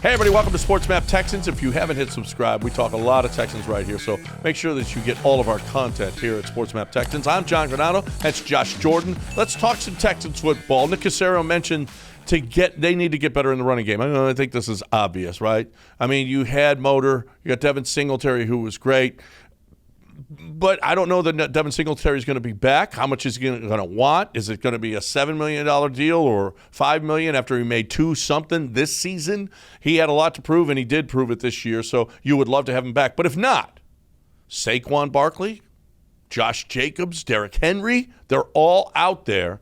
Hey everybody, welcome to Sports Map Texans. If you haven't hit subscribe, we talk a lot of Texans right here, so make sure that you get all of our content here at Sports Map Texans. I'm John Granado, that's Josh Jordan. Let's talk some Texans football. Nick Caserio mentioned they need to get better in the running game. I think this is obvious, right? I mean, you had Motor, you got Devin Singletary, who was great, but I don't know that Devin Singletary is going to be back. How much is he going to want? Is it going to be a $7 million deal or $5 million after he made $2 something this season? He had a lot to prove, and he did prove it this year, so you would love to have him back. But if not, Saquon Barkley, Josh Jacobs, Derrick Henry, they're all out there.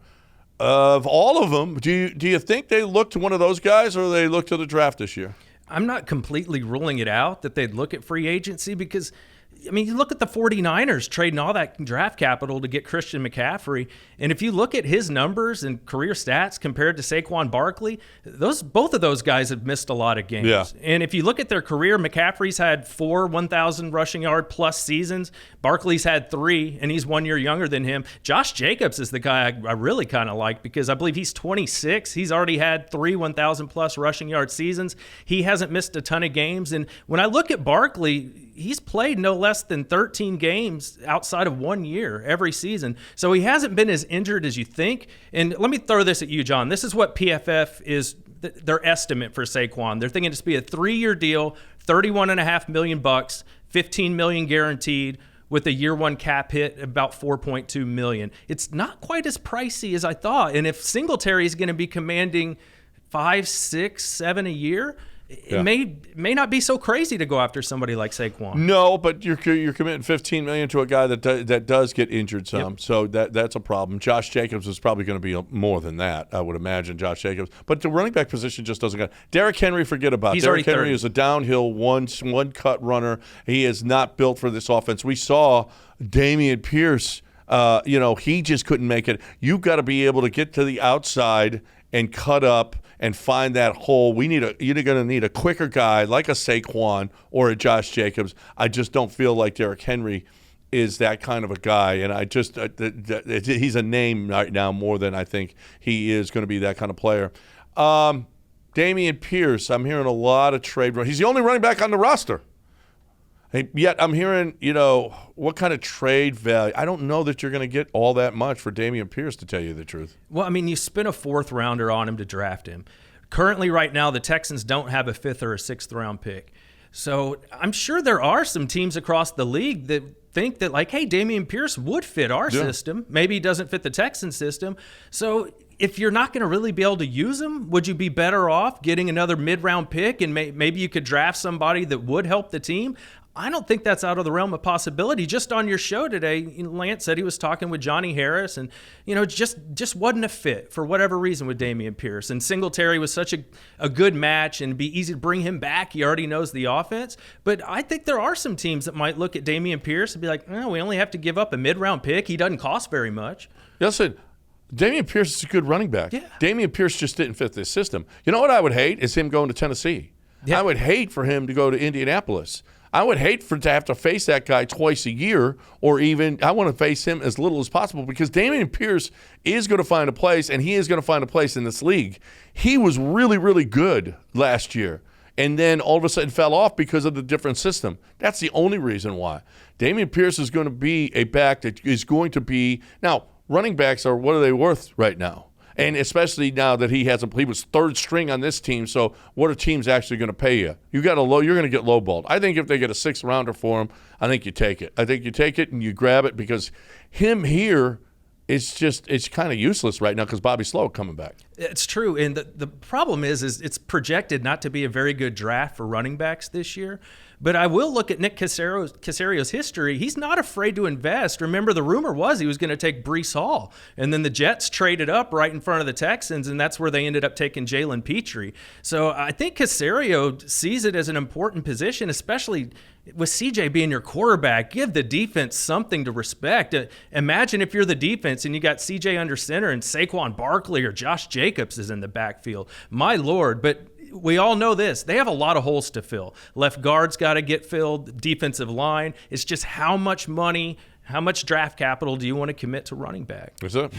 Of all of them, do you think they look to one of those guys or they look to the draft this year? I'm not completely ruling it out that they'd look at free agency because – I mean, you look at the 49ers trading all that draft capital to get Christian McCaffrey, and if you look at his numbers and career stats compared to Saquon Barkley, both of those guys have missed a lot of games. Yeah. And if you look at their career, McCaffrey's had 4 1,000 rushing yard plus seasons. Barkley's had 3, and he's 1 year younger than him. Josh Jacobs is the guy I really kind of like because I believe he's 26. He's already had 3 1,000 plus rushing yard seasons. He hasn't missed a ton of games. And when I look at Barkley, he's played no less than 13 games outside of 1 year every season. So he hasn't been as injured as you think. And let me throw this at you, John. This is what PFF is their estimate for Saquon. They're thinking it's be a 3-year deal, $31.5 million, $15 million guaranteed, with a year one cap hit about $4.2 million. It's not quite as pricey as I thought. And if Singletary is going to be commanding 5, 6, 7 a year, it may not be so crazy to go after somebody like Saquon. No, but you're committing $15 million to a guy that does get injured some, Yep. so that's a problem. Josh Jacobs is probably going to be more than that, I would imagine. Josh Jacobs, but the running back position just doesn't get. Derrick Henry, forget about. He's Derrick already Henry 30. is a downhill one cut runner. He is not built for this offense. We saw Damen Pierce. He just couldn't make it. You've got to be able to get to the outside and cut up and find that hole. You're going to need a quicker guy like a Saquon or a Josh Jacobs. I just don't feel like Derrick Henry is that kind of a guy, and I just he's a name right now more than I think he is going to be that kind of player. Damen Pierce, I'm hearing a lot of trade. He's the only running back on the roster. Yet I'm hearing, what kind of trade value. I don't know that you're going to get all that much for Damen Pierce, to tell you the truth. Well, I mean, you spent a 4th rounder on him to draft him. Currently, right now, the Texans don't have a 5th or a 6th round pick. So I'm sure there are some teams across the league that think that, like, hey, Damen Pierce would fit our system. Maybe he doesn't fit the Texans system. So if you're not going to really be able to use him, would you be better off getting another mid-round pick and maybe you could draft somebody that would help the team? I don't think that's out of the realm of possibility. Just on your show today, Lance said he was talking with Johnny Harris and, just wasn't a fit for whatever reason with Damen Pierce. And Singletary was such a good match and it'd be easy to bring him back. He already knows the offense. But I think there are some teams that might look at Damen Pierce and be like, we only have to give up a mid-round pick. He doesn't cost very much. Listen, Damen Pierce is a good running back. Yeah. Damen Pierce just didn't fit this system. You know what I would hate is him going to Tennessee. Yeah. I would hate for him to go to Indianapolis. I would hate to have to face that guy twice a year, or even I want to face him as little as possible because Damen Pierce is going to find a place, and he is going to find a place in this league. He was really, really good last year, and then all of a sudden fell off because of the different system. That's the only reason why. Damen Pierce is going to be a back that is going to be – now, running backs what are they worth right now? And especially now that he was 3rd string on this team. So what are teams actually going to pay you? You're going to get lowballed. I think if they get a 6th rounder for him, I think you take it. I think you take it and you grab it because him here it's kind of useless right now because Bobby Slow coming back. It's true. And the problem is it's projected not to be a very good draft for running backs this year. But I will look at Nick Caserio's history. He's not afraid to invest. Remember, the rumor was he was going to take Breece Hall. And then the Jets traded up right in front of the Texans, and that's where they ended up taking Jalen Petrie. So I think Caserio sees it as an important position, especially with CJ being your quarterback. Give the defense something to respect. Imagine if you're the defense and you got CJ under center and Saquon Barkley or Josh Jacobs is in the backfield. My Lord. But we all know this. They have a lot of holes to fill. Left guard's got to get filled, defensive line. It's just how much money, how much draft capital do you want to commit to running back? That's it.